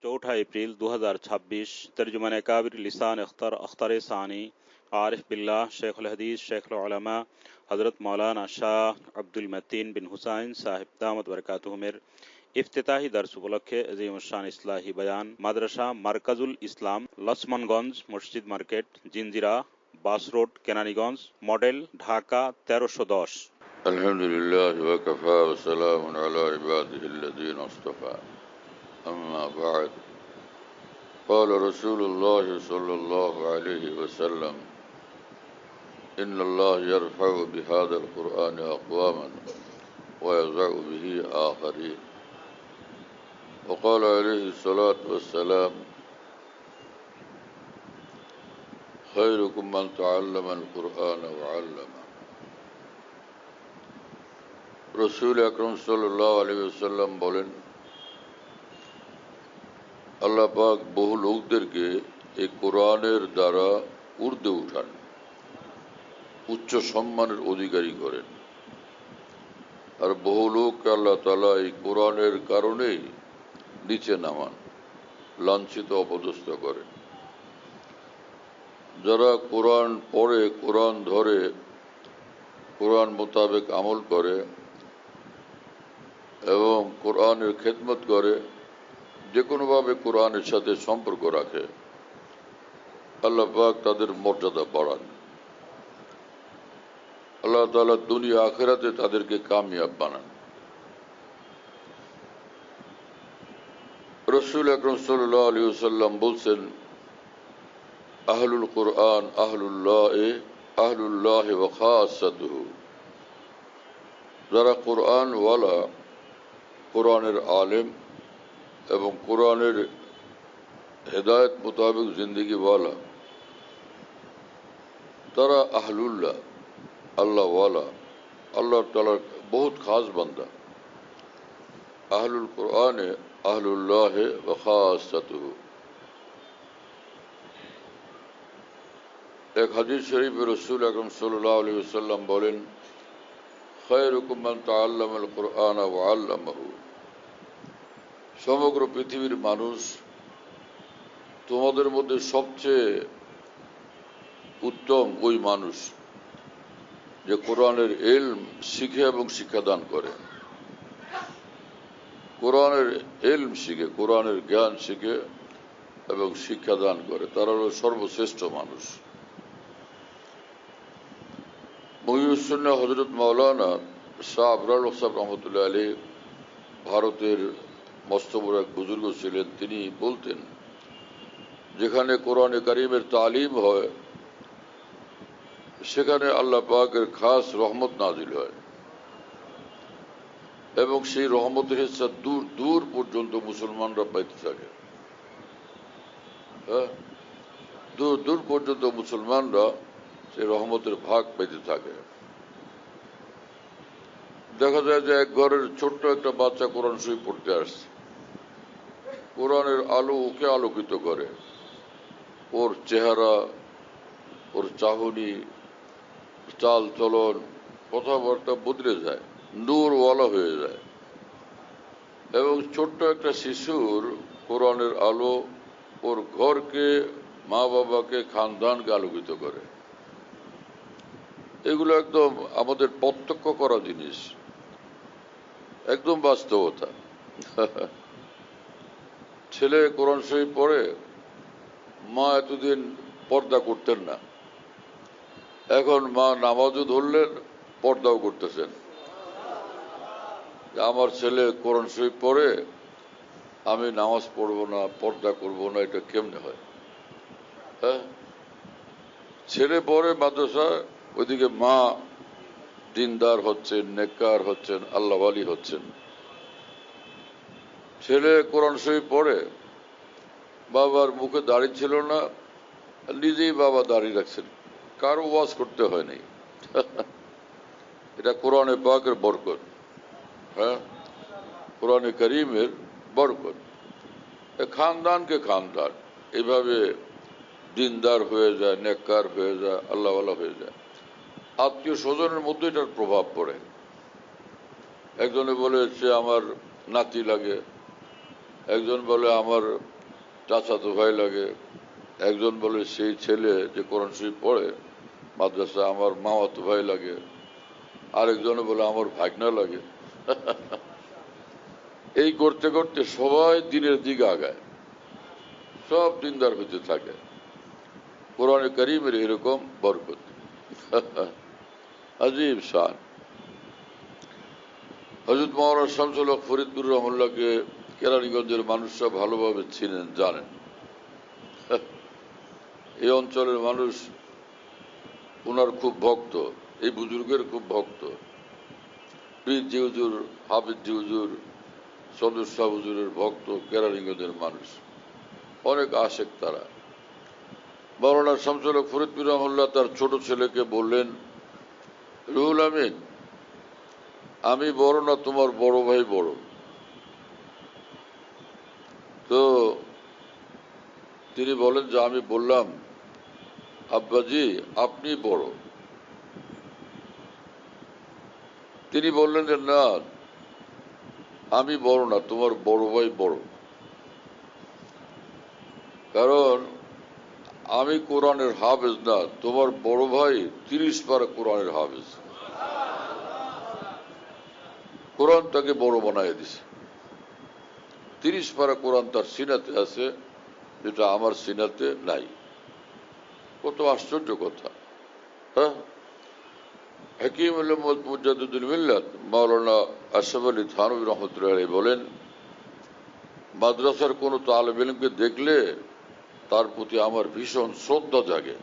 चौथा अप्रैल 2026 तर्जुमान काबिर लिसान अख्तर सानी आरिफ बिल्लाह शेखुल हदीस शेखुल उलमा हज़रत मौलाना शाह अब्दुल मतीन बिन हुसैन साहिब दामत बरकातुहुमेर इफ्तिताही दर्स उपलक्षे अजीम शान इस्लाही बयान माद्रासा मार्काजुल इस्लाम लक्ष्मणगंज मस्जिद मार्केट जिंजिरा बास रोड केनानीगंज मॉडल ढाका 1310। अल्हम्दुलिल्लाह व कफ़ा व सलामुन अला इबादिहिल्लज़ीना इस्तफ़ा अम्मा बअद क़ाल रसूलुल्लाह सल्लल्लाहु अलैहि वसल्लम इन्नल्लाह यरफ़अु बिहाज़ल क़ुरआन अक़वामन व यज़अु बिही आख़रीन व क़ाल अलैहि सलातु वस्सलाम खैरुकुम मन तअल्लमल क़ुरआन व अल्लमह। रसूल আকরাম সাল্লাল্লাহু আলাইহি ওয়াসাল্লাম বলেন, আল্লাহ পাক বহু লোকদেরকে এই কোরআনের দ্বারা ঊর্ধ্বে উঠান, উচ্চ সম্মানের অধিকারী করেন, আর বহু লোককে আল্লাহ তাআলা এই কোরআনের কারণেই নিচে নামান, লাঞ্ছিত অপদস্থ করেন। যারা কোরআন পড়ে, কোরআন ধরে, কোরআন মোতাবেক আমল করে এবং কোরআনের খেদমত করে, যে কোনোভাবে কোরআনের সাথে সম্পর্ক রাখে, আল্লাহ পাক তাদের মর্যাদা বাড়ান। আল্লাহ তাআলা দুনিয়া আখিরাতে তাদেরকে কামিয়াব বানান। রাসূল আকরাম সাল্লাল্লাহু আলাইহি ওয়াসাল্লাম বলছেন, আহলুল কোরআন আহলুল্লাহ ওয়া খাসাতুহু। যারা কোরআন ওয়ালা, কোরআনের আলেম এবং কোরআনের হেদায়েত মোতাবেক জিন্দেগি ওয়ালা, তারা আহলুল্লাহ, আল্লাহ ওয়ালা, আল্লাহ তাআলার বহুত খাস বান্দা। আহলুল কোরআনে আহলুল্লাহ ওয়া খাসাতুহু। এক হাদিস শরীফে রাসূল আকরাম সাল্লাল্লাহু আলাইহি ওয়াসাল্লাম বলেন, খায়রুকুম মান তাআল্লামাল কুরআন ওয়া আল্লামাহু। সমগ্র পৃথিবীর মানুষ তোমাদের মধ্যে সবচেয়ে উত্তম ওই মানুষ যে কোরআনের ইলম শিখে এবং শিক্ষাদান করে, কোরআনের ইলম শিখে, কোরআনের জ্ঞান শিখে এবং শিক্ষাদান করে, তারা হল সর্বশ্রেষ্ঠ মানুষ। মুহিউস সুন্নাহ হযরত মাওলানা শাহ আবরার সাহেব রহমতুল্লাহ আলাইহি ভারতের মস্ত বড় এক বুজুর্গ ছিলেন। তিনি বলতেন, যেখানে কোরআনে কারিমের তালিম হয় সেখানে আল্লাহ পাকের খাস রহমত নাজিল হয় এবং সেই রহমতের হিস্সা দূর দূর পর্যন্ত মুসলমানরা পাইতে থাকে। দূর দূর পর্যন্ত মুসলমানরা সেই রহমতের ভাগ পেতে থাকে। দেখা যায় যে এক ঘরের ছোট্ট একটা বাচ্চা কোরআন শরীফ পড়তে আসছে, কোরআনের আলো ওকে আলোকিত করে, ওর চেহারা, ওর চাহনি, চাল চলন, কথাবার্তা বদলে যায়, নূরওয়ালা হয়ে যায়। এবং ছোট্ট একটা শিশুর কোরআনের আলো ওর ঘরকে, মা বাবাকে, খানদানকে আলোকিত করে। এগুলো একদম আমাদের প্রত্যক্ষ করা জিনিস, একদম বাস্তবতা। ছেলে কোরআন শরীফ পড়ে, মা এতদিন পর্দা করতেন না, এখন মা নামাজও ধরলেন, পর্দাও করতেছেন। আমার ছেলে কোরআন শরীফ পড়ে, আমি নামাজ পড়বো না, পর্দা করবো না, এটা কেমনে হয়? ছেলে পড়ে মাদ্রাসা, ওইদিকে মা দিনদার হচ্ছেন, নেককার হচ্ছেন, আল্লাহওয়ালি হচ্ছেন। ছেলে কোরআন শরীফ পড়ে, বাবার মুখে দাড়ি ছিল না, নিজেই বাবা দাড়ি রাখছেন, কারো ওয়াজ করতে হয়নি। এটা কোরআনে পাকের বরকত, কোরআনে কারীমের বরকত। খানদানকে খানদান এইভাবে দিনদার হয়ে যায়, নেককার হয়ে যায়, আল্লাহওয়ালা হয়ে যায়। আত্মীয় স্বজনের মধ্যে এটার প্রভাব পড়ে। একজনে বলে সে আমার নাতি লাগে, একজন বলে আমার চাচাতো ভাই লাগে, একজন বলে সেই ছেলে যে কোরআন শরীফ পড়ে মাদ্রাসা আমার মামাতো ভাই লাগে, আরেকজন বলে আমার ভাগনা লাগে। এই করতে করতে সবাই দিনের দিকে আগায়, সব দিনদার হতে থাকে। কোরআনে কারীমের এরকম বরকত। আজীব শান। হযরত মাওলানা শামসুল হক ফরিদপুর রহমাতুল্লাহকে কেরানীগঞ্জের মানুষরা ভালোভাবে চিনেন, জানেন। এই অঞ্চলের মানুষ ওনার খুব ভক্ত, এই বুজুর্গের খুব ভক্ত। পীর জি হুজুর, হাফিজ জি হুজুর, সদর শাহ হুজুরের ভক্ত কেরানীগঞ্জের মানুষ, অনেক আশেক তারা। মাওলানা শামসুল হক ফরিদপুর রহমাতুল্লাহ তার ছোট ছেলেকে বললেন, রুহুল আমিন, আমি বড় না তোমার বড় ভাই বড়? তো তিনি বলেন যে আমি বললাম, আব্বাজি আপনি বড়। তিনি বললেন যে না, আমি বড় না, তোমার বড় ভাই বড়। কারণ আমি কোরআনের হাফেজ না, তোমার বড় ভাই 30 পারা কোরআনের হাফেজ। কোরআন তাকে বড় বানায় দিছে। 30 পারা কোরআন তার সিনাতে আছে, যেটা আমার সিনাতে নাই। কত আশ্চর্য কথা! হ্যাঁ, হাকিম উম্মত মুজাদ্দিদুল মিল্লাত মাওলানা আশরাফ আলী থানভী রহমাতুল্লাহ আলাইহি বলেন, মাদ্রাসার কোনো তালেব ইলমকে দেখলে তার প্রতি আমার ভীষণ শ্রদ্ধা জাগে,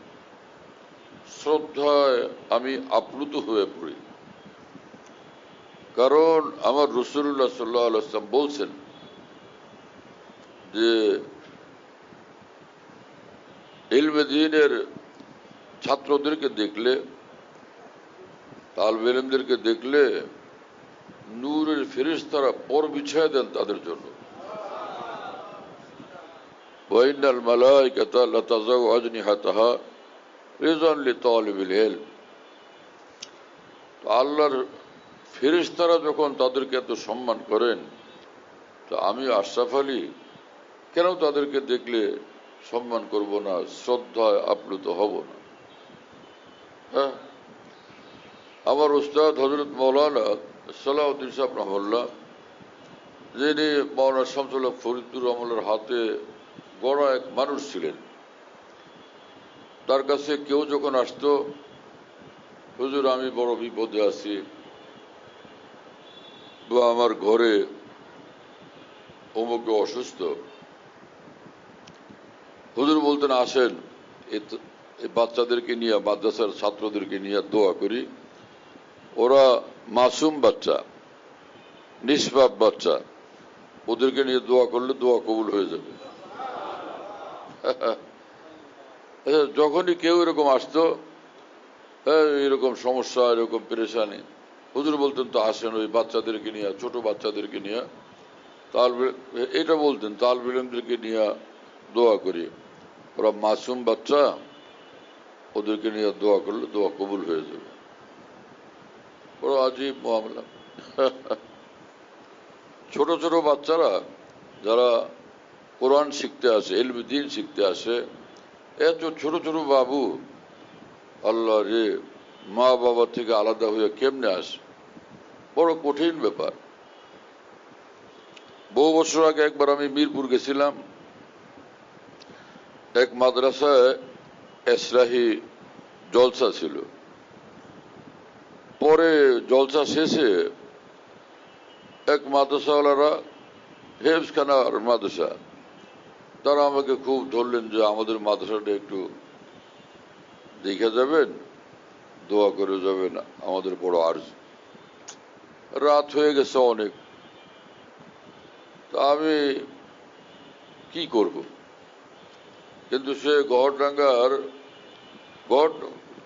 শ্রদ্ধায় আমি আপ্লুত হয়ে পড়ি। কারণ আমার রাসূলুল্লাহ সাল্লাল্লাহু আলাইহি ওয়াসাল্লাম বলছেন যে ইলমে দ্বীনের ছাত্রদেরকে দেখলে, তালেব ইলমদেরকে দেখলে নূরের ফেরেশতারা পর বিছায় দেন তাদের জন্য। ওয়া ইন্নাল মালায়েকাতা লাতাযাউ আজনিহাতাহা রিযান লিতালিবিল ইলম। আল্লাহর ফেরেশতারা যখন তাদেরকে এত সম্মান করেন, তো আমি আশরাফ আলী কেন তাদেরকে দেখলে সম্মান করব না, শ্রদ্ধায় আপ্লুত হব না? হ্যাঁ, আমার উস্তাদ হযরত মাওলানা সালাউদ্দিন সাহেব রহমাতুল্লাহ, যিনি মাওলানা শামসুল হক ফরিদপুর রহমাতুল্লাহর হাতে গড়া এক মানুষ ছিলেন, তার কাছে কেউ যখন আসতো, হুজুর আমি বড় বিপদে আছি, বা আমার ঘরে অমুকে অসুস্থ, হুজুর বলতেন আসেন এই বাচ্চাদেরকে নিয়ে, মাদ্রাসার ছাত্রদেরকে নিয়ে দোয়া করি। ওরা মাসুম বাচ্চা, নিষ্পাপ বাচ্চা, ওদেরকে নিয়ে দোয়া করলে দোয়া কবুল হয়ে যাবে। যখনই কেউ এরকম আসতো, এরকম সমস্যা, এরকম পেরেশানি, হুজুর বলতেন তো আসেন ওই বাচ্চাদেরকে নিয়ে, ছোট বাচ্চাদেরকে নিয়ে এটা বলতেন তালেব ইলমদেরকে নিয়ে দোয়া করি, ওরা মাসুম বাচ্চা, ওদেরকে নিয়ে দোয়া করলে দোয়া কবুল হয়ে যাবে। বড় আজীব মামলা। ছোট ছোট বাচ্চারা যারা কোরআন শিখতে আসে, ইলমে দ্বীন শিখতে আসে, এত ছোট ছোট বাবু, আল্লাহ রে, মা বাবা থেকে আলাদা হয়ে কেমনে আসে, বড় কঠিন ব্যাপার। বহু বছর আগে একবার আমি মিরপুর গেছিলাম, এক মাদ্রাসায় এসরাহি জলসা ছিল। পরে জলসা শেষে এক মাদ্রাসাওয়ালারা, হেফজখানার মাদ্রাসা, তারা আমাকে খুব ধরলেন যে আমাদের মাদ্রাসাটা একটু দেখে যাবেন, দোয়া করে যাবেন, আমাদের বড় আর্জ। রাত হয়ে গেছে অনেক, তা আমি কি করব? কিন্তু সে গড়ডাঙ্গার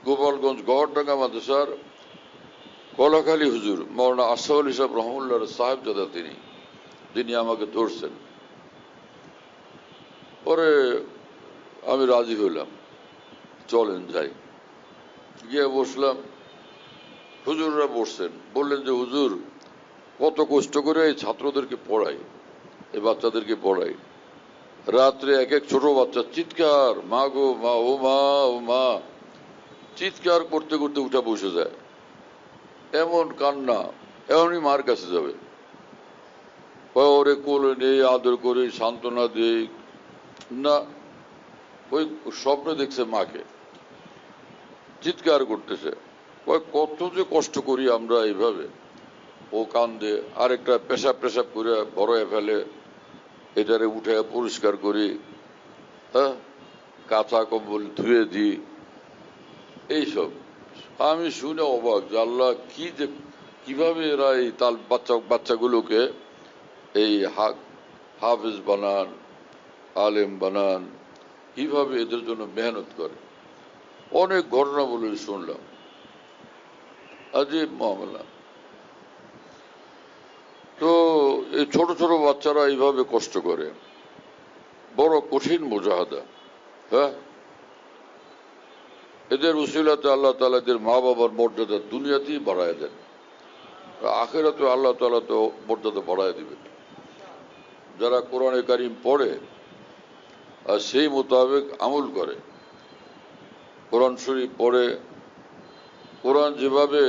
গোপালগঞ্জ গড়ডাঙ্গা মাদ্রাসার কলাখালী হুজুর মাওলানা আশরাফ আলী সাহেব রহমাতুল্লাহর সাহেবজাদা যিনি আমাকে ধরছেন। পরে আমি রাজি হইলাম, চলেন যাই। গিয়ে বসলাম, হুজুররা বসছেন। বললেন যে হুজুর কত কষ্ট করে এই ছাত্রদেরকে পড়াই, এই বাচ্চাদেরকে পড়াই। রাত্রে এক এক ছোট বাচ্চা চিৎকার, মা গো মা, ও মা, ও মা, চিৎকার করতে করতে উঠে বসে যায়। এমন কান্না, এমনই মার কাছে যাবে, ওরে কোলে নেই, আদর করে সান্ত্বনা দেই না, ওই স্বপ্নে দেখছে মাকে চিৎকার করতেছে। কত যে কষ্ট করি আমরা এইভাবে। ও কান্দে, আরেকটা পেশাব পেশাব করে ভরায় ফেলে, এটারে উঠে পরিষ্কার করি, হ্যাঁ, কাঁচা কম্বল ধুয়ে দিই। এইসব আমি শুনে অবাক যে আল্লাহ কি যে কিভাবে এরা এই তাল বাচ্চাগুলোকে এই হাফেজ বানান, আলেম বানান, কিভাবে এদের জন্য মেহনত করে। অনেক ঘটনা বলে শুনলাম, আজীব মামলা। তো এই ছোট ছোট বাচ্চারা এইভাবে কষ্ট করে, বড় কঠিন মুজাহাদা। হ্যাঁ, এদের উসিলাতে আল্লাহ তাআলা এদের মা বাবার মর্যাদা দুনিয়াতেই বাড়ায় দেন, আখিরাতে আল্লাহ তাআলা তো মর্যাদা বাড়ায় দিবেন। যারা কোরআনে কারিম পড়ে আর সেই মোতাবেক আমল করে, কোরআন শরীফ পড়ে, কোরআন যেভাবে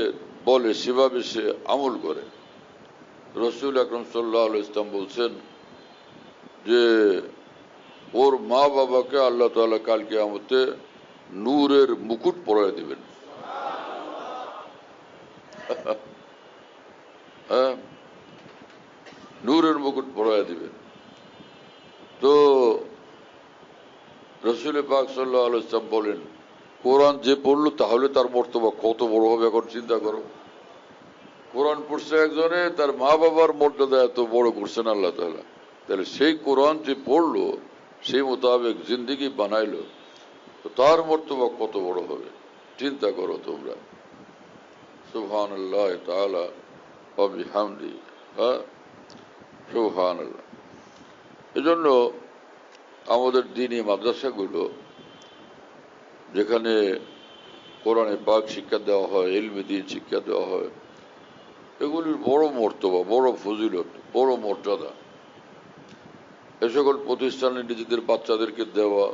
বলে সেভাবে সে আমল করে। রাসূল আকরাম সাল্লাল্লাহু আলাইহি ওয়াসাল্লাম বলছেন যে ওর মা বাবাকে আল্লাহ তাআলা কাল কিয়ামতে নূরের মুকুট পরায় দিবেন। হ্যাঁ, নূরের মুকুট পরায় দিবেন। তো রাসূল পাক সাল্লাল্লাহু আলাইহি ওয়াসাল্লাম বলেন, কোরআন যে পড়লো তাহলে তার মর্তবা কত বড় হবে, এখন চিন্তা করো। কোরআন পড়ছে একজনে, তার মা বাবার মর্যাদা এত বড় করছেন আল্লাহ তাআলা। তাহলে সেই কোরআন যে পড়লো, সেই মোতাবেক জিন্দেগি বানাইলো, তো তার মর্তবা কত বড় হবে, চিন্তা করো তোমরা। সুবহানাল্লাহ তাআলা ওয়া বিহামদি, হ্যাঁ, সুবহানাল্লাহ। এজন্য আমাদের দ্বীনি মাদ্রাসাগুলো, যেখানে কোরআনে পাক শিক্ষা দেওয়া হয়, ইলমে দ্বীন শিক্ষা দেওয়া হয়, এগুলির বড় মর্তবা, বড় ফজিলত, বড় মর্যাদা। এ সকল প্রতিষ্ঠানে নিজেদের বাচ্চাদেরকে দেওয়া,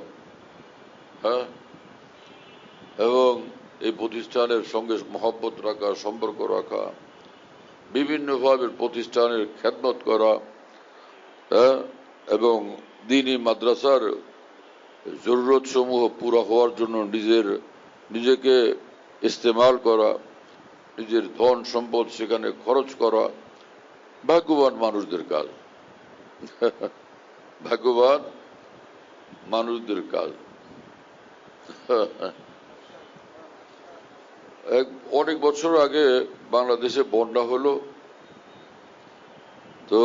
হ্যাঁ, এবং এই প্রতিষ্ঠানের সঙ্গে মহব্বত রাখা, সম্পর্ক রাখা, বিভিন্নভাবে প্রতিষ্ঠানের খেদমত করা, হ্যাঁ, এবং দ্বীনি মাদ্রাসার জরুরত সমূহ পুরা হওয়ার জন্য নিজেকে ইস্তেমাল করা, নিজের ধন সম্পদ সেখানে খরচ করা ভাগ্যবান মানুষদের কাজ। ভাগ্যবান মানুষদের কাজ। অনেক বছর আগে বাংলাদেশে বন্যা হলো, তো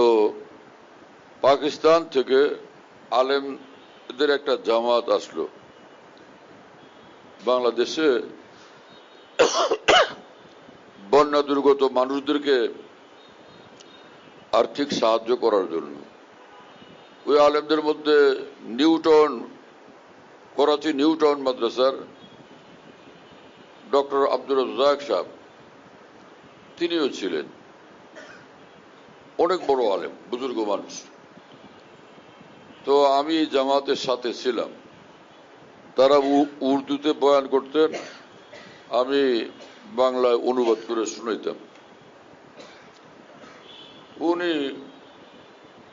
পাকিস্তান থেকে আলেমদের একটা জামাত আসলো বাংলাদেশে বন্যা দুর্গত মানুষদেরকে আর্থিক সাহায্য করার জন্য। ওই আলেমদের মধ্যে করাচি নিউটাউন মাদ্রাসার ডক্টর আব্দুর রাজ্জাক সাহেব, তিনিও ছিলেন অনেক বড় আলেম, বুজুর্গ মানুষ। তো আমি জামাতের সাথে ছিলাম, তারা উর্দুতে বয়ান করতেন, আমি বাংলায় অনুবাদ করে শুনাইতাম। উনি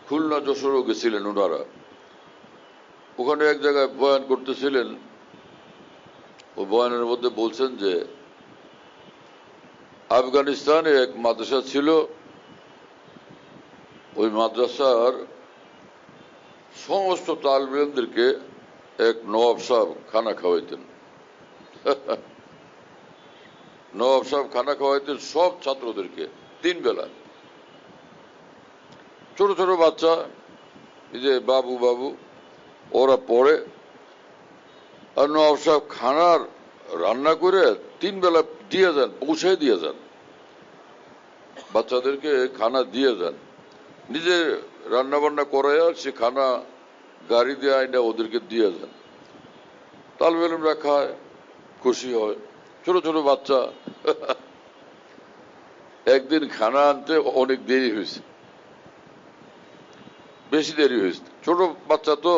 খুলনা যশোরও গেছিলেন ওনারা, ওখানে এক জায়গায় বয়ান করতেছিলেন। ও বয়ানের মধ্যে বলছেন যে আফগানিস্তানে এক মাদ্রাসা ছিল, ওই মাদ্রাসার সমস্ত তালিবে ইলমদেরকে এক নওয়াব সাহেব খানা খাওয়াইতেন। নওয়াব সাহেব খানা খাওয়াইতেন সব ছাত্রদেরকে 3 বেলা। ছোট ছোট বাচ্চা, এই যে বাবু বাবু, ওরা পড়ে, আর নওয়াব সাহেব খানার রান্না করে 3 বেলা দিয়ে যান, পৌঁছায় দিয়ে যান, বাচ্চাদেরকে খানা দিয়ে যান। নিজে রান্না বান্না করাইয়া সে খানা গাড়ি দিয়ে আইনা ওদেরকে দিয়ে যান। তালিবে ইলমরা খায়, খুশি হয়, ছোট ছোট বাচ্চা। একদিন খানা আনতে অনেক দেরি হয়েছে, বেশি দেরি হয়েছে, ছোট বাচ্চা তো।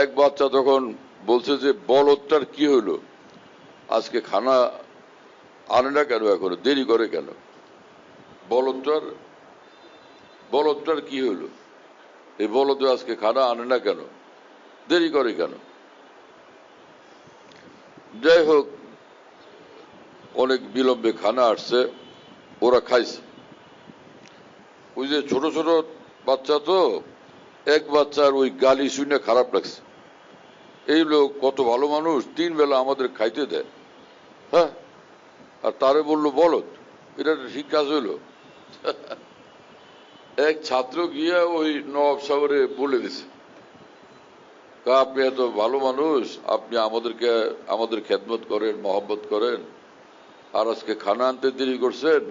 এক বাচ্চা তখন বলছে যে বলদটার কি হইলো, আজকে খানা আনে না কেন, এখন দেরি করে কেন, বলদটার কি হইলো, এই বলদ আজকে খানা আনে না কেন, দেরি করে কেন। যাই হোক, অনেক বিলম্বে খানা আসছে, ওরা খাইছে। ওই যে ছোট ছোট বাচ্চা তো, এক বাচ্চার ওই গালি শুনে খারাপ লাগছে। এই লোক কত ভালো মানুষ, 3 বেলা আমাদের খাইতে দেয়, হ্যাঁ, আর তারে বললো বলদ, এটা ঠিক কাজ হইলো? এক ছাত্র গিয়া ওই নবাব সাহেবরে বলে দিছে, আপনি এত ভালো মানুষ, আপনি আমাদের খেদমত করেন, মহব্বত করেন, আর আজকে খানা আনতে দেরি করছেন,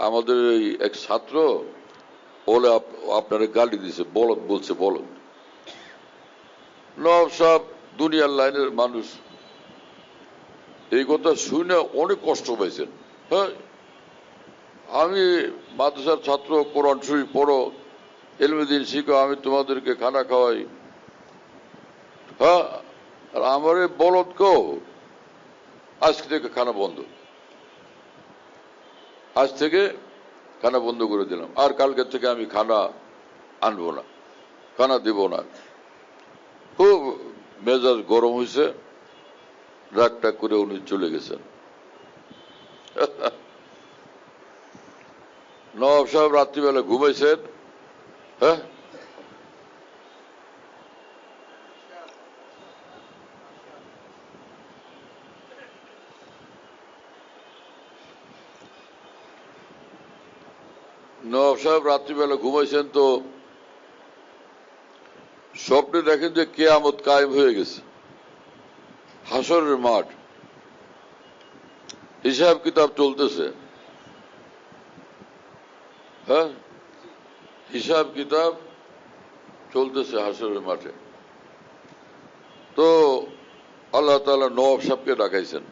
আমাদের এই এক ছাত্র ওলে আপনারে গালি দিছে, বলদ বলছে, বলদ। নবাব সাহেব দুনিয়ার লাইনের মানুষ, এই কথা শুনে অনেক কষ্ট পাইছেন। হ্যাঁ, আমি মাদ্রাসার ছাত্র, কোরআন শরীফ পড়ো, ইলমে দ্বীন শিখো, আমি তোমাদেরকে খানা খাওয়াই, হ্যাঁ, আর আমার এই বলদকেও আজকে থেকে খানা বন্ধ, আজ থেকে খানা বন্ধ করে দিলাম, আর কালকে থেকে আমি খানা আনবো না, খানা দেব না। খুব মেজাজ গরম হয়েছে, রাগটা করে উনি চলে গেছেন। নবাব সাহেব রাত্রিবেলা ঘুমাইছেন, হ্যাঁ, নবাব সাহেব রাত্রিবেলা ঘুমাইছেন তো স্বপ্নে দেখেন যে কিয়ামত কায়েম হয়ে গেছে, হাসরের মাঠ, হিসাব কিতাব চলতেছে, হ্যাঁ, হিসাব কিতাব চলতেছে হাসরের মাঠে। তো আল্লাহ তাআলা নওয়াব সাহেবকে ডাকাইছেন,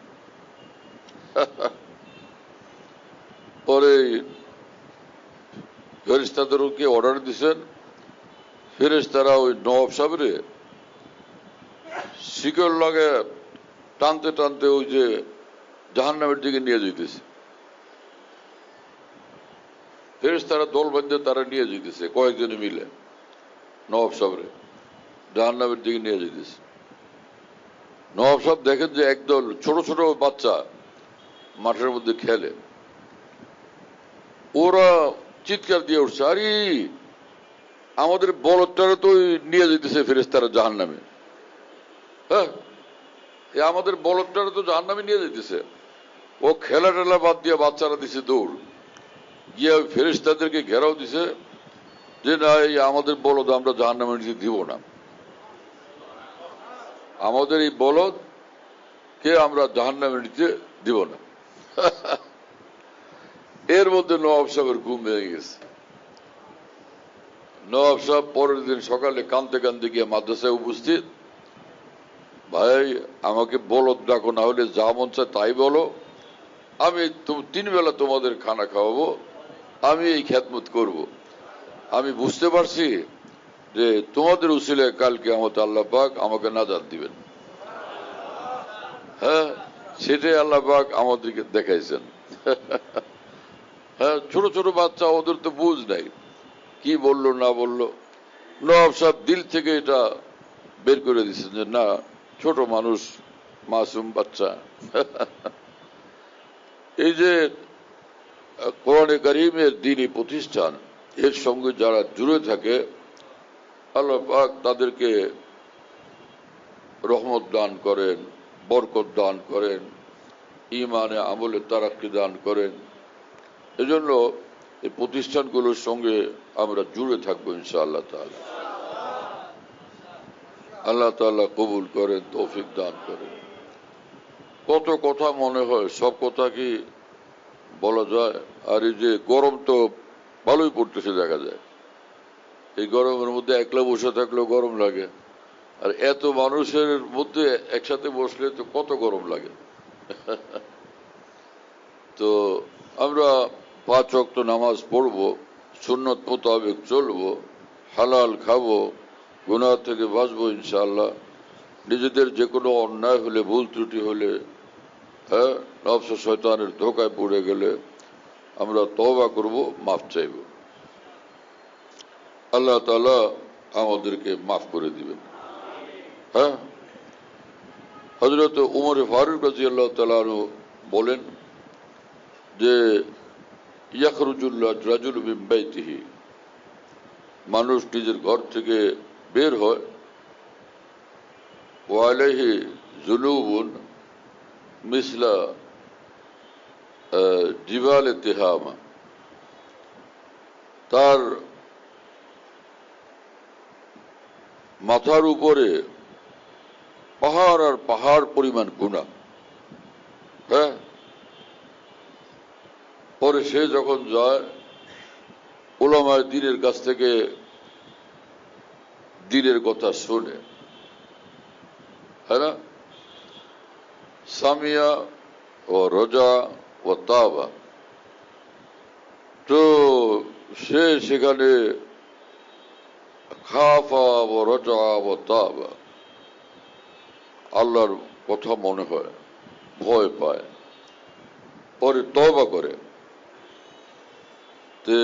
পরে ফেরেশতাদেরকে অর্ডার দিছেন, ফেরেশতারা ওই নওয়াব সাহেবের শিকল লাগে টানতে টানতে ওই যে জাহান্নামের দিকে নিয়ে যেতেছে। ফেরেশতারা দল বেঁধে তারা নিয়ে যেতেছে, কয়েকজনে মিলে নওয়াব সাহেবের জাহান্নামের দিকে নিয়ে যেতেছে। নওয়াব সাহেব দেখেন যে একদল ছোট ছোট বাচ্চা মাঠের মধ্যে খেলে, ওরা চিৎকার দিয়ে উঠছে, আরে আমাদের বলদটারা তো নিয়ে যেতেছে ফেরেশতারা জাহান্নামে, হ্যাঁ, আমাদের বলদটারা তো জাহান্নামে নিয়ে যেতেছে। ও খেলা টেলা বাদ দিয়ে বাচ্চারা দিছে দৌড়, গিয়ে ওই ফেরেশতাদেরকে ঘেরাও দিছে যে না, এই আমাদের বলদ আমরা জাহান্নামে নিতে দিব না, আমাদের এই বলদ কে আমরা জাহান্নামে নিতে দিব না। এর মধ্যে নওয়াব সাহেবের ঘুম ভেঙে গেছে। নওয়াব সাহেব পরের দিন সকালে কাঁদতে কাঁদতে গিয়ে মাদ্রাসায় উপস্থিত, ভাই আমাকে বলদ ডাকো, না হলে যা মন চায় তাই বলো, আমি 3 বেলা তোমাদের খানা খাওয়াবো, আমি এই খেদমত করব। আমি বুঝতে পারছি যে তোমাদের উসিলায় কালকে আমাকে আল্লাহ পাক আমাকে নাজাত দিবেন, হ্যাঁ, সেটাই আল্লাহ পাক আমাদেরকে দেখাইছেন। হ্যাঁ, ছোট ছোট বাচ্চা, ওদের তো বুঝ নাই কি বললো না বললো। নওয়াব সাহেব দিল থেকে এটা বের করে দিচ্ছেন যে না, ছোট মানুষ, মাসুম বাচ্চা। এই যে কোরআনে কারীমের দ্বীনি প্রতিষ্ঠান, এর সঙ্গে যারা জুড়ে থাকে, আল্লাহ পাক তাদেরকে রহমত দান করেন, বরকত দান করেন, ইমানে আমলে তারাক্কি দান করেন। এজন্য এই প্রতিষ্ঠানগুলোর সঙ্গে আমরা জুড়ে থাকবো ইনশাআল্লাহ তাআলা। আল্লাহ তাআলা কবুল করেন, তৌফিক দান করেন। কত কথা মনে হয়, সব কথা কি বলা যায়? আর এই যে গরম তো ভালোই পড়তেছে দেখা যায়, এই গরমের মধ্যে একলা বসে থাকলেও গরম লাগে, আর এত মানুষের মধ্যে একসাথে বসলে তো কত গরম লাগে। তো আমরা 5 ওয়াক্ত নামাজ পড়বো, সুন্নত মোতাবেক চলবো, হালাল খাবো, গুনাহ থেকে বাঁচবো ইনশাআল্লাহ। নিজেদের যে কোনো অন্যায় হলে, ভুল ত্রুটি হলে, হ্যাঁ, নফস শয়তানের ধোকায় পড়ে গেলে আমরা তওবা করব, মাফ চাইব। আল্লাহ তাআলা আমাদেরকে মাফ করে দিবেন। হ্যাঁ, হযরত উমর ফারুক রাদিয়াল্লাহু তাআলা আনহু বলেন যে ইয়াখরুজুল রাজুলু মিন বাইতিহি, মানুষ নিজের ঘর থেকে বের হয়, ওয়া আলাইহি যুনুবুন মিসলা জিবালে তিহামা, তার মাথার উপরে পাহাড় আর পাহাড় পরিমাণ গুনাহ। হ্যাঁ, পরে সে যখন যায় উলামায়ে দ্বীনের কাছ থেকে দ্বীনের কথা শোনে, হ্যাঁ না, সামিয়া ও রজা ও তাবা, তো সে সেখানে খাফা ও রজা ও তাবা, আল্লাহর কথা মনে হয়, ভয় পায়, পরে তওবা করে। তে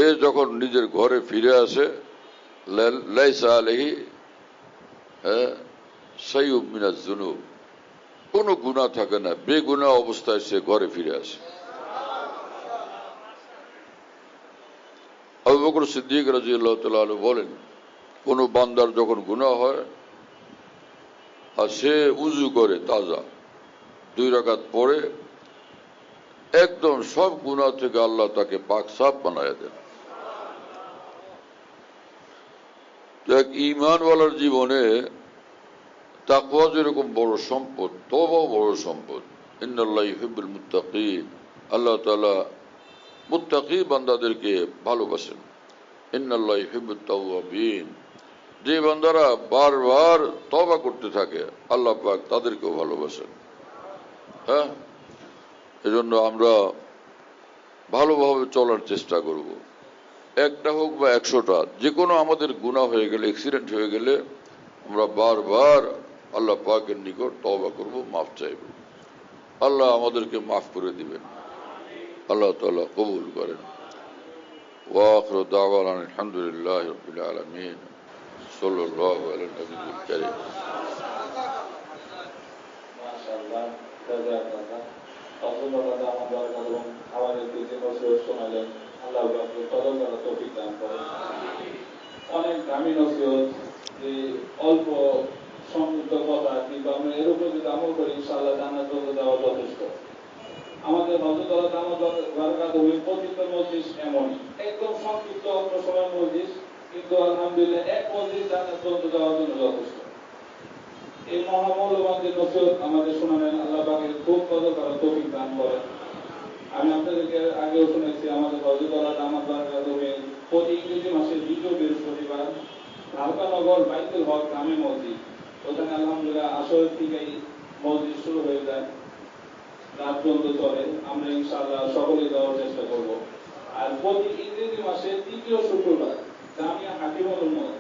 এ যখন নিজের ঘরে ফিরে আসে, লাইসা আলাইহি শাইউম মিনাজ যুনুব, কোনো গুনাহ থাকে না, বেগুনাহ অবস্থায় সে ঘরে ফিরে আসে। আবু বকর সিদ্দিক রাদিয়াল্লাহু তাআলা আনহু বলেন, কোন বান্দার যখন গুনাহ হয় আর সে উযু করে তাজা 2 রাকাত পড়ে, একদম সব গুনাহ থেকে আল্লাহ তাকে পাক সাফ বানায় দেন। এক ঈমানওয়ালার জীবনে তাকওয়া যেরকম বড় সম্পদ, তওবাও বড় সম্পদ। ইন্নাল্লাহা ইউহিব্বুল মুত্তাকিন, আল্লাহ তাআলা মুত্তাকি বান্দাদেরকে ভালোবাসেন। ইন্নাল্লাহা ইউহিব্বুত তাওয়াবিন, যে বান্দারা বারবার তওবা করতে থাকে আল্লাহ পাক তাদেরকেও ভালোবাসেন। হ্যাঁ, এজন্য আমরা ভালোভাবে চলার চেষ্টা করব। একটা হোক বা 100টা, যে কোনো আমাদের গুনাহ হয়ে গেলে, অ্যাক্সিডেন্ট হয়ে গেলে আমরা বারবার আল্লাহ পাকের নিকট তওবা করব, মাফ চাইব। আল্লাহ আমাদেরকে মাফ করে দিবেন, আল্লাহ তাআলা কবুল করেন। ওয়া আখিরু দাওয়ানা আলহামদুলিল্লাহি রাব্বিল আলামিন, সাল্লাল্লাহু আলা নবিয়্যিল কারীম। মাশাআল্লাহ, জাযাকাল্লাহ। অসংখ্য আমাদের আমাদেরকে যে নসিহত শোনালেন, আল্লাহ পাকের কদর করার তৌফিক দান করেন। অনেক দামি নসিহত, যে অল্প সংক্ষিপ্ত কথা, কিন্তু আমরা এর উপর যদি আমল করি ইনশাআল্লাহ জান্নাত চলে যাওয়া যথেষ্ট। আমাদের হযরত আল্লাহ দামাত বারাকাতুহু প্রতিটা মজলিস এমনই, একদম সংক্ষিপ্ত অল্প সময় মজলিস, কিন্তু আলহামদুলিল্লাহ এক মজলিস জান্নাত চলে যাওয়ার জন্য যথেষ্ট। এই মহামূল্যবান যে নসিহত আমাদের শোনালেন, আল্লাহ পাকের খুব কদর করার তৌফিক দান করেন। আমি আপনাদেরকে আগেও শুনেছি, আমাদের হযরত আল্লাহ দামাত বারাকাতুহু প্রতি ইংরেজি মাসের 2য় বৃহস্পতিবার ঢাকানগর বাইতুল হক নামে মসজিদ, ওখানে আলহামদুলিল্লাহ আসরের থেকেই মসজিদ শুরু হয়ে যায়, রাত পর্যন্ত চলে। আমরা ইনশাআল্লাহ সকলেই যাওয়ার চেষ্টা করব। আর প্রতি ইংরেজি মাসের 3য় শুক্রবার জামিয়া হাকিমুল উম্মত,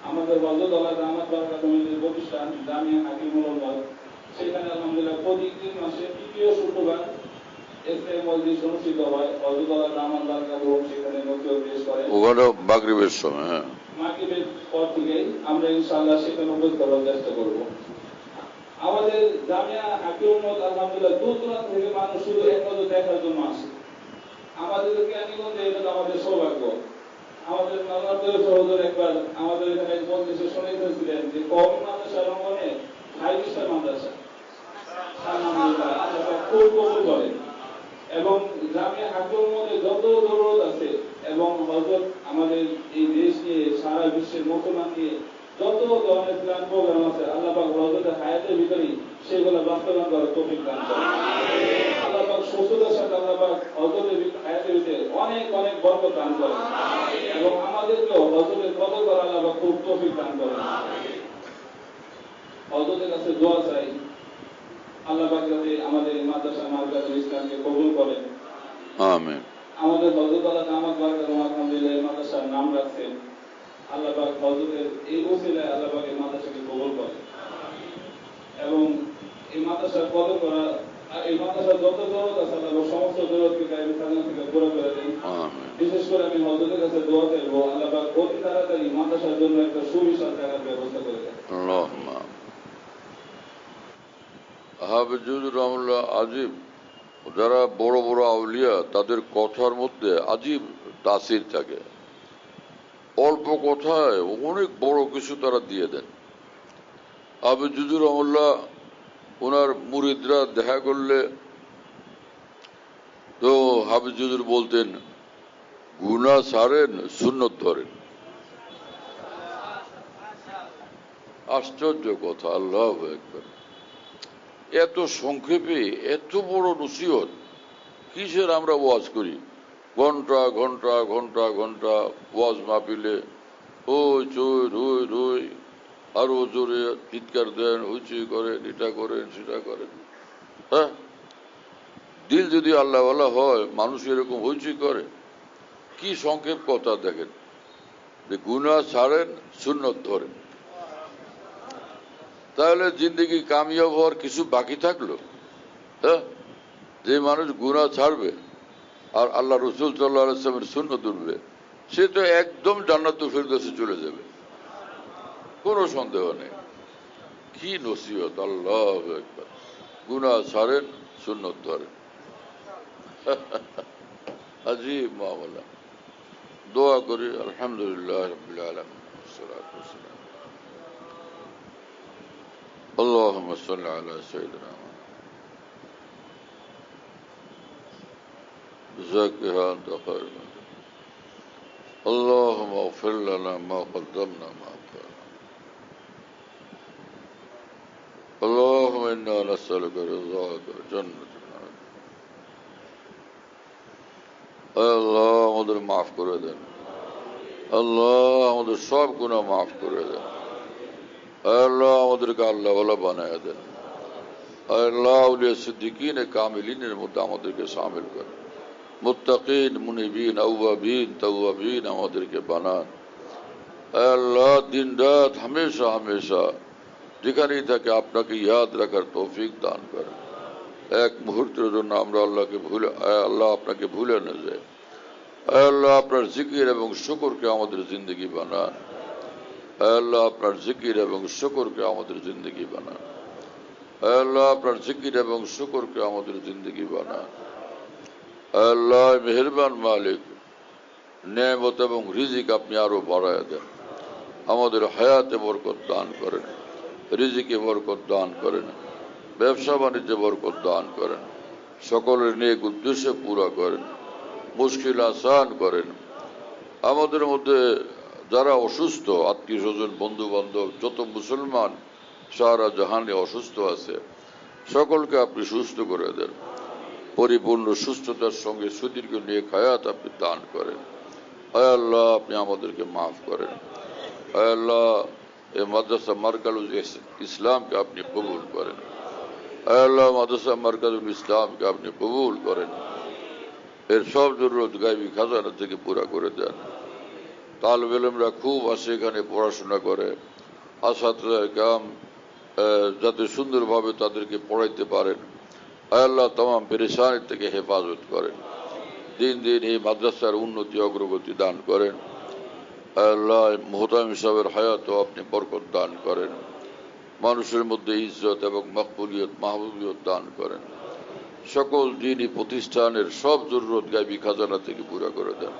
আমাদের হযরত আল্লাহ দামাত বারাকাতুহুর প্রতিষ্ঠান জামিয়া হাকিমুল উম্মত, সেখানে আলহামদুলিল্লাহ প্রতি ইংরেজি মাসের 3য় শুক্রবার ইসলামী মজলিস অনুষ্ঠিত হয়। হযরত আল্লাহ দামাত বারাকাতুহু সেখানে নসিহত পেশ করেন, ওখানে মাগরিবের সময়। হ্যাঁ, মাগরিবের পর থেকেই আমরা ইনশাআল্লাহ সেখানে উপস্থিত হওয়ার চেষ্টা করব। আমাদের জামিয়া হাকিমুল উম্মত আলহামদুলিল্লাহ দূর দূরান্ত থেকে মানুষ শুধু এক নজর দেখার জন্য আসে। আমাদের কেরানীগঞ্জে এটা আমাদের সৌভাগ্য। আমাদের নগরদের সহোদর একবার আমাদের এখানে মজলিসে শুনাইতেছিলেন যে কওমি মাদ্রাসার অঙ্গনে 5 মাদ্রাসা আলহামদুলিল্লাহ আল্লাহ খুব কবুল করেন। এবং জামিয়া হাকিমুল উম্মতে যত জরুরত আছে এবং হযরত আমাদের এই দেশ নিয়ে, সারা বিশ্বের মুসলমান নিয়ে যত ধরনের প্ল্যান প্রোগ্রাম আছে, আল্লাহ পাক হযরতের হায়াতের ভিতরেই সেগুলো বাস্তবায়ন করার তৌফিক দান করেন। আল্লাহ পাক সুস্থতার সাথে আল্লাহ পাক হযরতের হায়াতের ভিতরে অনেক অনেক বরকত দান করেন এবং আমাদেরকেও হযরতের কদর করা আল্লাহ পাক খুব তৌফিক দান করেন। হযরতের কাছে দোয়া চাই, আল্লাহ পাক যাতে আমাদের এই মাদ্রাসা মার্কাজুল ইসলামকে কবুল করেন। আমিন। আমাদের হযরত আল্লাহ দামাত বারকাতুহু আলহামদুলিল্লাহ এই মাদ্রাসার নাম রাখছেন। আল্লাহ পাক হযরতের এই ওসিলায় আল্লাহ পাক এই মাদ্রাসাকে কবুল করেন এবং এই মাদ্রাসার কদর করা এই মাদ্রাসার যত জরুরত আছে আল্লাহ পাক সমস্ত জরুরতকে গায়েবী খাজানা থেকে পুরো করে দেন। বিশেষ করে আমি হযরতের কাছে দোয়া চাইবো আল্লাহ পাক অতি তাড়াতাড়ি মাদ্রাসার জন্য একটা সুবিশাল জায়গার ব্যবস্থা করে দেন। আল্লাহুম্মা হাফিজুর রহমানুল্লাহ আজিব, যারা বড় বড় আউলিয়া তাদের কথার মধ্যে আজীব তাসির থাকে। অল্প কথায় অনেক বড় কিছু তারা দিয়ে দেন। হাফিজুর রহমানুল্লাহ ওনার মুরিদরা দেখা করলে তো হাফিজুর বলতেন, গুনাহ ছাড়েন, সুন্নত ধরেন। আশ্চর্য কথা, আল্লাহু আকবার। এত সংক্ষেপে এত বড় নসিহত, কিসের আমরা ওয়াজ করি? ঘন্টা ঘন্টা ঘন্টা ঘন্টা ওয়াজ মাহফিলে হই চই রই রই, আরো জোরে চিৎকার দেন, হইচই করেন, এটা করেন সেটা করেন। হ্যাঁ, দিল যদি আল্লাহওয়ালা হয় মানুষ এরকম হইচই করে? কি সংক্ষেপ কথা দেখেন, যে গুনাহ ছাড়েন, সুন্নত ধরেন। তাহলে জিন্দগি কামিয়াব হওয়ার কিছু বাকি থাকলো? হ্যাঁ, যে মানুষ গুনাহ ছাড়বে আর আল্লাহ রসুল সাল্লাল্লাহু আলাইহি ওয়াসাল্লামের সুন্নত ধরবে, সে তো একদম জান্নাতুল ফিরদৌসে চলে যাবে, কোনো সন্দেহ নেই। কি নসিহত, আল্লাহু আকবার। গুনাহ ছাড়েন, সুন্নত ধরেন। আজীব মামলা। দোয়া করি, আলহামদুলিল্লাহ রাব্বিল আলামিন, ওয়াসসালাতু ওয়াসসালাম আল্লাহুম্মা সাল্লি আলা সাইয়্যিদিনা زكها أنت خير من زكاها. اللهم اغفر لنا ما قدمنا ما أخرنا. اللهم إنا نسألك رضاك وجنة النعيم. আল্লাহ আমাদের মাফ করে দেন। আল্লাহ আমাদের সব গুনাহ মাফ করে দেন। আল্লাহ আমাদেরকে আল্লাহওয়ালা বানায় দেন। আল্লাহ আউলিয়া সিদ্দিকিন কামিলিনের মধ্যে আমাদেরকে শামিল করেন। মুত্তাকিন, মুনিবিন, আওয়াবিন, তাওয়াবিন আমাদেরকে বানান। আল্লাহ দিন রাত হামেশা হামেশা যেখানেই থাকে আপনাকে ইয়াদ রাখার তৌফিক দান করেন। এক মুহূর্তের জন্য আমরা আল্লাহ আপনাকে ভুলে না যায়। আল্লাহ আপনার জিকির এবং শুকরকে আমাদের জিন্দগি বানান। আল্লাহ আপনার জিকির এবং শুকরকে আমাদের জিন্দগি বানান। আল্লাহ আপনার জিকির এবং শুকরকে আমাদের জিন্দগি বানান। আল্লাহ মেহেরবান মালিক, নেমত এবং রিজিক আপনি আরো বাড়ায় দেন। আমাদের হায়াতে বরকত দান করেন, রিজিকে বরকত দান করেন, ব্যবসা বাণিজ্যে বরকত দান করেন, সকলের নেক উদ্দেশ্যে পুরা করেন, মুশকিল আসান করেন। আমাদের মধ্যে যারা অসুস্থ, আত্মীয় স্বজন, বন্ধু বান্ধব, যত মুসলমান সারা জাহানে অসুস্থ আছে, সকলকে আপনি সুস্থ করে দেন। পরিপূর্ণ সুস্থতার সঙ্গে সুদীর্ঘ নেক হায়াত আপনি দান করেন। আয় আল্লাহ, আপনি আমাদেরকে মাফ করেন। আয় আল্লাহ, এই মাদ্রাসা মারকাজুল ইসলামকে আপনি কবুল করেন। আয় আল্লাহ, মাদ্রাসা মারকাজুল ইসলামকে আপনি কবুল করেন। এর সব জরুরত গায়বী খাজানা থেকে পুরা করে দেন। তালেব ইলমরা খুব আসে এখানে পড়াশোনা করে, আসাতিজা কিরাম যাতে সুন্দরভাবে তাদেরকে পড়াইতে পারেন। আয় আল্লাহ, তামাম পেরেশানি থেকে হেফাজত করেন। দিন দিন এই মাদ্রাসার উন্নতি অগ্রগতি দান করেন। আয় আল্লাহ, মোহতামিম সাহেবের হায়াতও আপনি বরকত দান করেন। মানুষের মধ্যে ইজ্জত এবং মকবুলিয়ত, মাহবুবিয়ত দান করেন। সকল দ্বীনি প্রতিষ্ঠানের সব জরুরত গায়বী খাজানা থেকে পুরা করে দেন।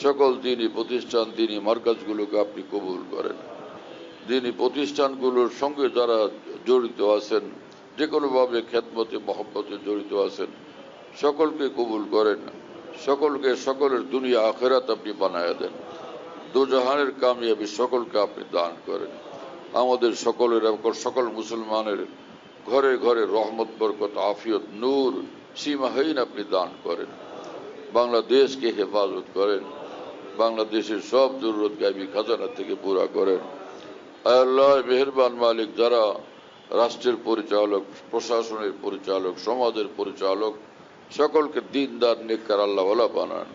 সকল দ্বীনি প্রতিষ্ঠান, দ্বীনি মার্কাজগুলোকে আপনি কবুল করেন। দ্বীনি প্রতিষ্ঠানগুলোর সঙ্গে যারা জড়িত আছেন, যে কোনোভাবে খেদমতে মহব্বতে জড়িত আছেন, সকলকে কবুল করেন। সকলকে সকলের দুনিয়া আখেরাত আপনি বানায়া দেন। দুজাহানের কামিয়াবি সকলকে আপনি দান করেন। আমাদের সকলের এবং সকল মুসলমানের ঘরে ঘরে রহমত, বরকত, আফিয়ত, নূর সীমাহীন আপনি দান করেন। বাংলাদেশকে হেফাজত করেন। বাংলাদেশের সব জরুরত গায়বী খাজানা থেকে পুরা করেন। আল্লাহ মেহেরবান মালিক, যারা রাষ্ট্রের পরিচালক, প্রশাসনের পরিচালক, সমাজের পরিচালক, সকলকে দিনদার নেককার আল্লাহওয়ালা বানান,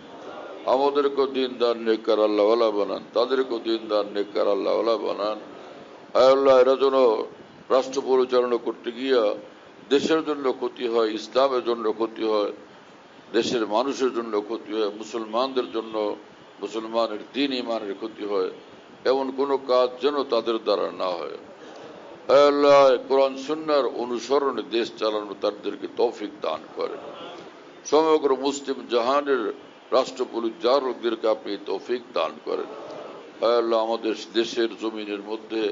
আমাদেরকেও দিনদার নেককার আল্লাহওয়ালা বানান, তাদেরকেও দিনদার নেককার আল্লাহওয়ালা বানান। আয় আল্লাহ, এরা যেন রাষ্ট্র পরিচালনা করতে গিয়া দেশের জন্য ক্ষতি হয়, ইসলামের জন্য ক্ষতি হয়, দেশের মানুষের জন্য ক্ষতি হয়, মুসলমানদের জন্য, মুসলমানের দিন ইমানের ক্ষতি হয়, এমন কোনো কাজ যেন তাদের দ্বারা না হয়। আয় আল্লাহ, কোরআন সুন্নাহর অনুসরণে দেশ চালানো তাদেরকে তৌফিক দান করেন। সমগ্র মুসলিম জাহানের রাষ্ট্র পরিচালকদেরকে আপনি তৌফিক দান করেন। আয় আল্লাহ, আমাদের দেশের জমিনের মধ্যে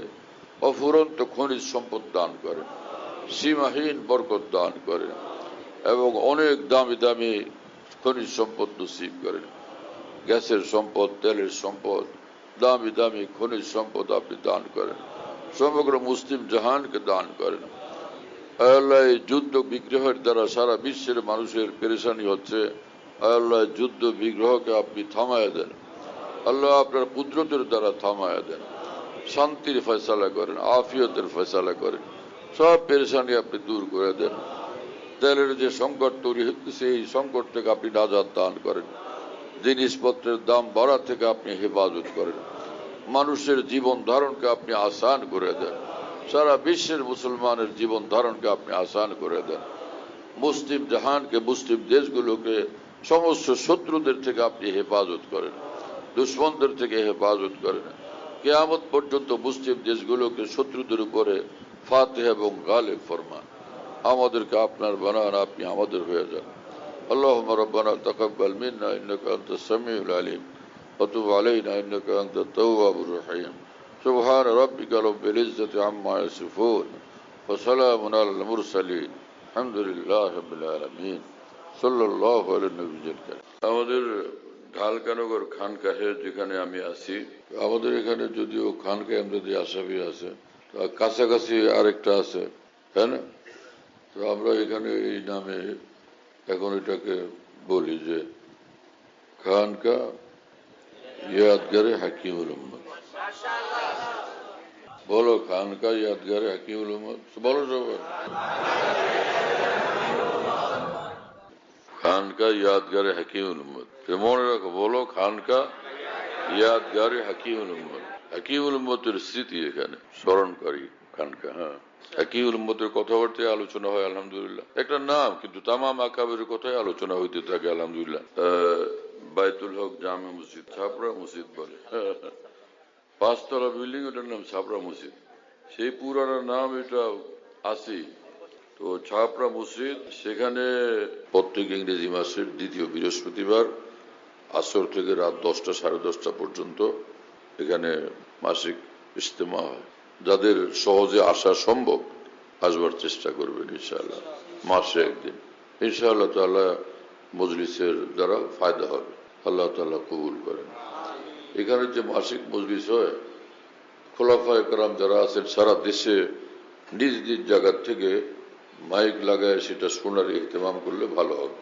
অফুরন্ত খনিজ সম্পদ দান করেন, সীমাহীন বরকত দান করেন এবং অনেক দামি দামি খনিজ সম্পদ নসিব করেন। গ্যাসের সম্পদ, তেলের সম্পদ, দামি দামি খনিজ সম্পদ আপনি দান করেন, সমগ্র মুসলিম জাহানকে দান করেন। আল্লাহ, এই যুদ্ধ বিগ্রহের দ্বারা সারা বিশ্বের মানুষের পেরেশানি হচ্ছে, আল্লাহ যুদ্ধ বিগ্রহকে আপনি থামায়া দেন। আল্লাহ, আপনার কুদরতের দ্বারা থামায়া দেন, শান্তির ফয়সালা করেন, আফিয়তের ফয়সালা করেন, সব পেরেশানি আপনি দূর করে দেন। তেলের যে সংকট তৈরি হচ্ছে, এই সংকট থেকে আপনি নাজাত দান করেন। জিনিসপত্রের দাম বাড়া থেকে আপনি হেফাজত করেন, মানুষের জীবন ধারণকে আপনি আসান করে দেন, সারা বিশ্বের মুসলমানের জীবন ধারণকে আপনি আসান করে দেন। মুসলিম জাহানকে, মুসলিম দেশগুলোকে সমস্ত শত্রুদের থেকে আপনি হেফাজত করেন, দুশ্মনদের থেকে হেফাজত করেন। কিয়ামত পর্যন্ত মুসলিম দেশগুলোকে শত্রুদের উপরে ফাতেহ এবং গালেব ফরমান। আমাদেরকে আপনার বানান, আপনি আমাদের হয়ে যান। اللهم ربنا تقبل منا إنك أنت السميع العليم وتب علينا إنك أنت التواب الرحيم سبحان ربك رب العزة عما يصفون وسلام على المرسلين الحمد لله رب العالمين صلى الله على النبي الكريم। আমাদের ঢালকানগর খানকাহে যেখানে আমি আছি, আমাদের এখানে যদিও খানকাহে যদি আসামি আছে, কাছাকাছি আরেকটা আছে, তাই না? তো আমরা এখানে এই নামে এখন এটাকে বলি যে খানকা ইয়াদগারে হাকিমুল উম্মত। বলো, খানকা ইয়াদগারে হাকিমুল উম্মত বলো সবাই। খানকা ইয়াদগারে হাকিমুল উম্মত, মনে রাখো, বলো খানকা ইয়াদগারে হাকিমুল উম্মত। হাকিমুল উম্মতের স্মৃতি এখানে স্মরণকারী খানকা। হ্যাঁ, হাকিমুল উম্মতের কথাবার্তায় আলোচনা হয়, আলহামদুলিল্লাহ। একটা নাম, কিন্তু তামাম আকাবের কথাই আলোচনা হইতে থাকে, আলহামদুলিল্লাহ। বাইতুল হক জামে মসজিদ, ছাপড়া মসজিদ বলে, 5 তলা বিল্ডিং, ওটার নাম ছাপড়া মসজিদ। সেই পুরানো নাম এটা আছে। তো ছাপড়া মসজিদ, সেখানে প্রত্যেক ইংরেজি মাসের দ্বিতীয় বৃহস্পতিবার আসর থেকে রাত 10টা সাড়ে 10টা পর্যন্ত এখানে মাসিক ইজতেমা হয়। যাদের সহজে আসা সম্ভব, আসবার চেষ্টা করবেন ইনশাআল্লাহ, মাসে একদিন ইনশাআল্লাহ তাআলা মজলিসের দ্বারা ফায়দা হবে। আল্লাহ তাআলা কবুল করেন। এখানে যে মাসিক মজলিস হয়, খোলাফায়ে কেরাম যারা আছেন সারা দেশে নিজ নিজ জায়গা থেকে মাইক লাগায় সেটা শোনার ইহতেমাম করলে ভালো হবে।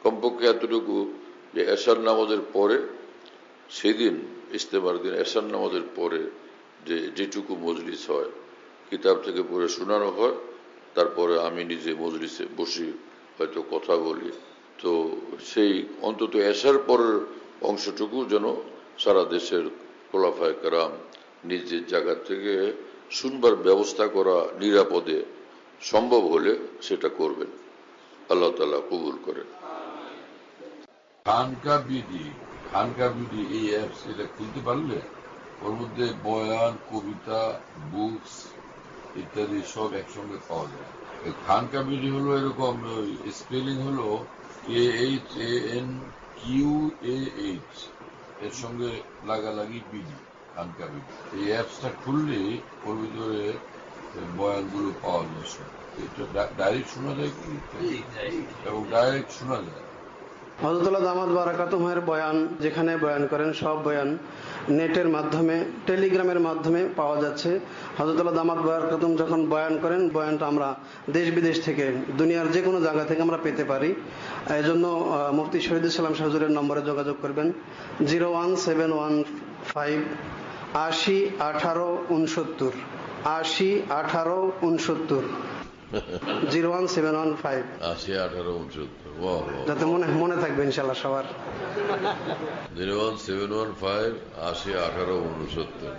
কমপক্ষে এতটুকু যে এশার নামাজের পরে, সেদিন ইজতেমার দিন এশার নামাজের পরে যেটুকু মজলিস হয়, কিতাব থেকে পড়ে শোনানো হয়, তারপরে আমি নিজে মজলিসে বসি, হয়তো কথা বলি। তো সেই অন্তত এশার পরের অংশটুকু যেন সারা দেশের খোলাফায়ে কেরাম নিজের জায়গা থেকে শুনবার ব্যবস্থা করা নিরাপদে সম্ভব হলে সেটা করবেন। আল্লাহ তাআলা কবুল করেন। খানকা বিডি এই অ্যাপস, এটা খুলতে পারলে ওর মধ্যে বয়ান, কবিতা, বুকস ইত্যাদি সব একসঙ্গে পাওয়া যায়। খানকা বিডি হলো এরকম, স্পেলিং হলো KHANQAH, এর সঙ্গে লাগালাগি বিডি, খানকা বিডি। এই অ্যাপসটা খুললে ওর ভিতরে বয়ানগুলো পাওয়া যায়। এটা ডাইরেক্ট শোনা যায় কি, এবং ডাইরেক্ট শোনা যায়। হযরতুল্লাহ দামাত বারাকাতুহুর বয়ান যেখানে বয়ান করেন, সব বয়ান নেটের মাধ্যমে, টেলিগ্রামের মাধ্যমে পাওয়া যাচ্ছে। হযরতুল্লাহ দামাত বারাকাতুহু যখন বয়ান করেন, বয়ানটা আমরা দেশ বিদেশ থেকে, দুনিয়ার যে কোনো জায়গা থেকে আমরা পেতে পারি। এই জন্য মুফতি শহীদুল ইসলাম শাহ হুজুরের নম্বরে যোগাযোগ করবেন, 01715 80 18 69 80 18 69। 01715 80 18 69। বাহ বাহ। যাতে মনে থাকবে ইনশাল্লাহ সবার। 01715 80 18 69।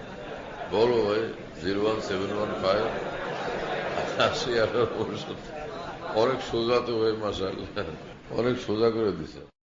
বলো ভাই, 01715 80 18 69। অনেক সোজা তো ভাই, মাশাআল্লাহ, অনেক সোজা করে দিছে।